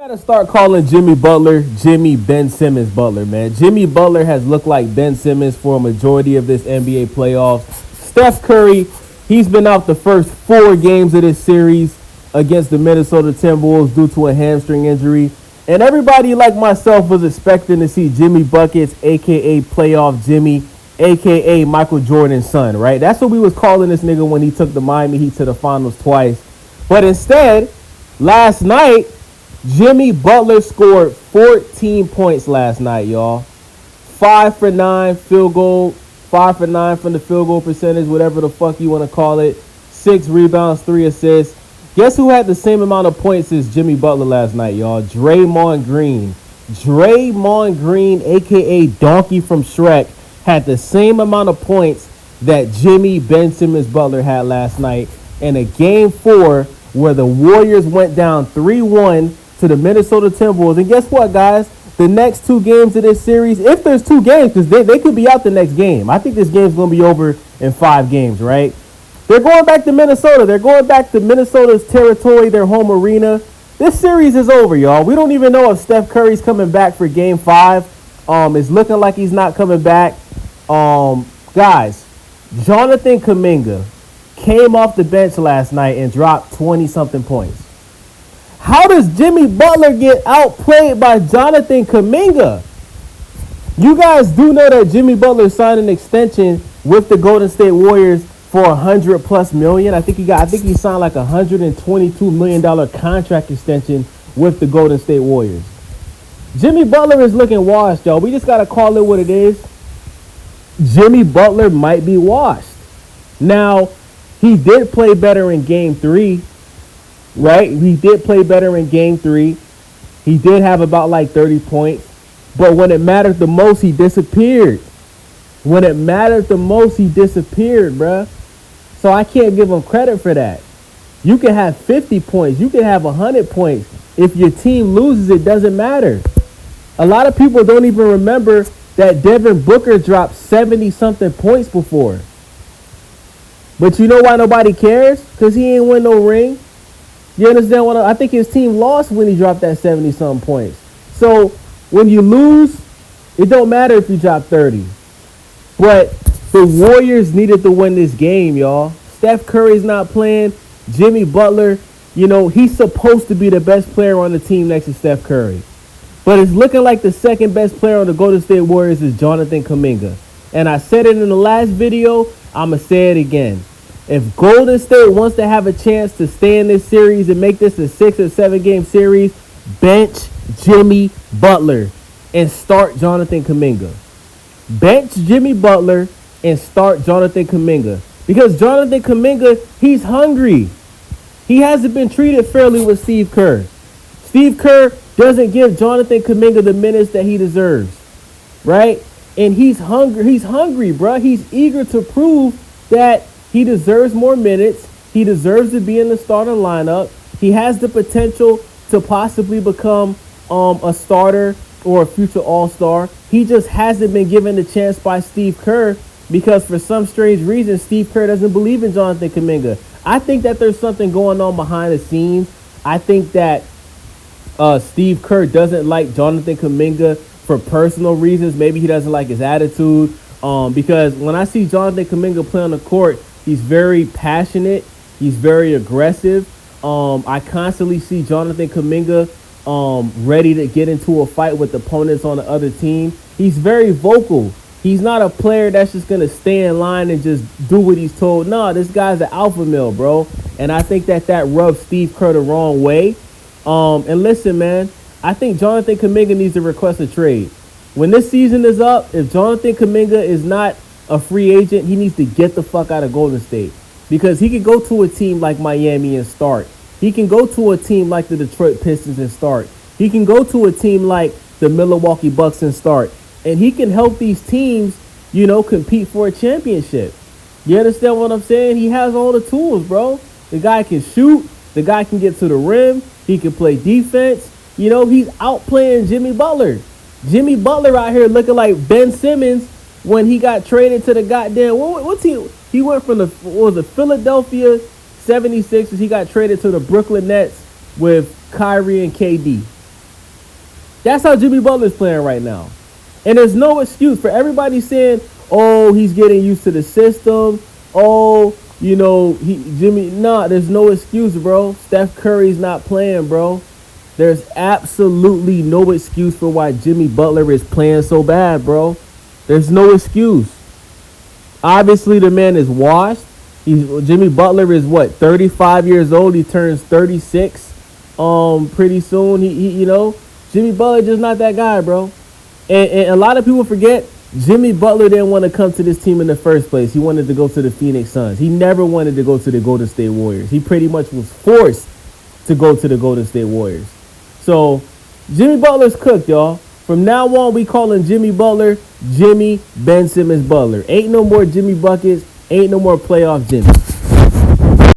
Gotta start calling Jimmy Butler Jimmy Ben Simmons Butler, man. Jimmy Butler has looked like Ben Simmons for a majority of this NBA playoffs. Steph Curry, he's been out the first 4 games of this series against the Minnesota Timberwolves due to a hamstring injury. And everybody like myself was expecting to see Jimmy Buckets, a.k.a. playoff Jimmy, a.k.a. Michael Jordan's son, right? That's what we was calling this nigga when he took the Miami Heat to the finals twice. But instead, last night, Jimmy Butler scored 14 points last night, y'all. 5 for 9 field goal, 5 for 9 from the field goal percentage, whatever the fuck you want to call it. 6 rebounds, 3 assists. Guess who had the same amount of points as Jimmy Butler last night, y'all? Draymond Green. Draymond Green, a.k.a. Donkey from Shrek, had the same amount of points that Jimmy Ben Simmons Butler had last night in a Game 4 where the Warriors went down 3-1 to the Minnesota Timberwolves. And guess what, guys? The next 2 games of this series, if there's 2 games, because they could be out the next game. I think this game's going to be over in 5 games, right? They're going back to Minnesota. They're going back to Minnesota's territory, their home arena. This series is over, y'all. We don't even know if Steph Curry's coming back for Game 5. It's looking like he's not coming back. Guys, Jonathan Kuminga came off the bench last night and dropped 20-something points. How does Jimmy Butler get outplayed by Jonathan Kuminga? You guys do know that Jimmy Butler signed an extension with the Golden State Warriors for $100+ million. I think he signed like $122 million contract extension with the Golden State Warriors. Jimmy Butler is looking washed, y'all. We just gotta call it what it is. Jimmy Butler might be washed. Now, he did play better in Game 3. Right? He did play better in Game 3. He did have about like 30 points. But when it mattered the most, he disappeared. When it mattered the most, he disappeared, bruh. So I can't give him credit for that. You can have 50 points. You can have 100 points. If your team loses, it doesn't matter. A lot of people don't even remember that Devin Booker dropped 70-something points before. But you know why nobody cares? Because he ain't win no ring. You understand what I think his team lost when he dropped that 70-something points. So when you lose, it don't matter if you drop 30. But the Warriors needed to win this game, y'all. Steph Curry's not playing. Jimmy Butler, he's supposed to be the best player on the team next to Steph Curry. But it's looking like the second best player on the Golden State Warriors is Jonathan Kuminga. And I said it in the last video. I'm going to say it again. If Golden State wants to have a chance to stay in this series and make this a 6 or 7 game series, bench Jimmy Butler and start Jonathan Kuminga. Bench Jimmy Butler and start Jonathan Kuminga. Because Jonathan Kuminga, he's hungry. He hasn't been treated fairly with Steve Kerr. Steve Kerr doesn't give Jonathan Kuminga the minutes that he deserves. Right? And he's hungry, bro. He's eager to prove that he deserves more minutes. He deserves to be in the starting lineup. He has the potential to possibly become a starter or a future all-star. He just hasn't been given the chance by Steve Kerr because for some strange reason, Steve Kerr doesn't believe in Jonathan Kuminga. I think that there's something going on behind the scenes. I think that Steve Kerr doesn't like Jonathan Kuminga for personal reasons. Maybe he doesn't like his attitude. Because when I see Jonathan Kuminga play on the court, he's very passionate. He's very aggressive. I constantly see Jonathan Kuminga ready to get into a fight with opponents on the other team. He's very vocal. He's not a player that's just going to stay in line and just do what he's told. No, this guy's an alpha male, bro. And I think that rubs Steve Kerr the wrong way. And listen, man, I think Jonathan Kuminga needs to request a trade. When this season is up, if Jonathan Kuminga is not a free agent, he needs to get the fuck out of Golden State. Because he can go to a team like Miami and start. He can go to a team like the Detroit Pistons and start. He can go to a team like the Milwaukee Bucks and start. And he can help these teams, compete for a championship. You understand what I'm saying? He has all the tools, bro. The guy can shoot. The guy can get to the rim. He can play defense. He's outplaying Jimmy Butler. Jimmy Butler out here looking like Ben Simmons when he got traded to the goddamn what team? He went from the Philadelphia 76ers. He got traded to the Brooklyn Nets with Kyrie and KD. That's how Jimmy Butler's playing right now. And there's no excuse for everybody saying, oh, he's getting used to the system. Oh, Jimmy, nah, there's no excuse, bro. Steph Curry's not playing, bro. There's absolutely no excuse for why Jimmy Butler is playing so bad, bro. There's no excuse. Obviously, the man is washed. Jimmy Butler is what, 35 years old. He turns 36 pretty soon. Jimmy Butler just not that guy, bro. And a lot of people forget Jimmy Butler didn't want to come to this team in the first place. He wanted to go to the Phoenix Suns. He never wanted to go to the Golden State Warriors. He pretty much was forced to go to the Golden State Warriors. So Jimmy Butler's cooked, y'all. From now on, we calling Jimmy Butler Jimmy Ben Simmons Butler. Ain't no more Jimmy Buckets. Ain't no more playoff Jimmy.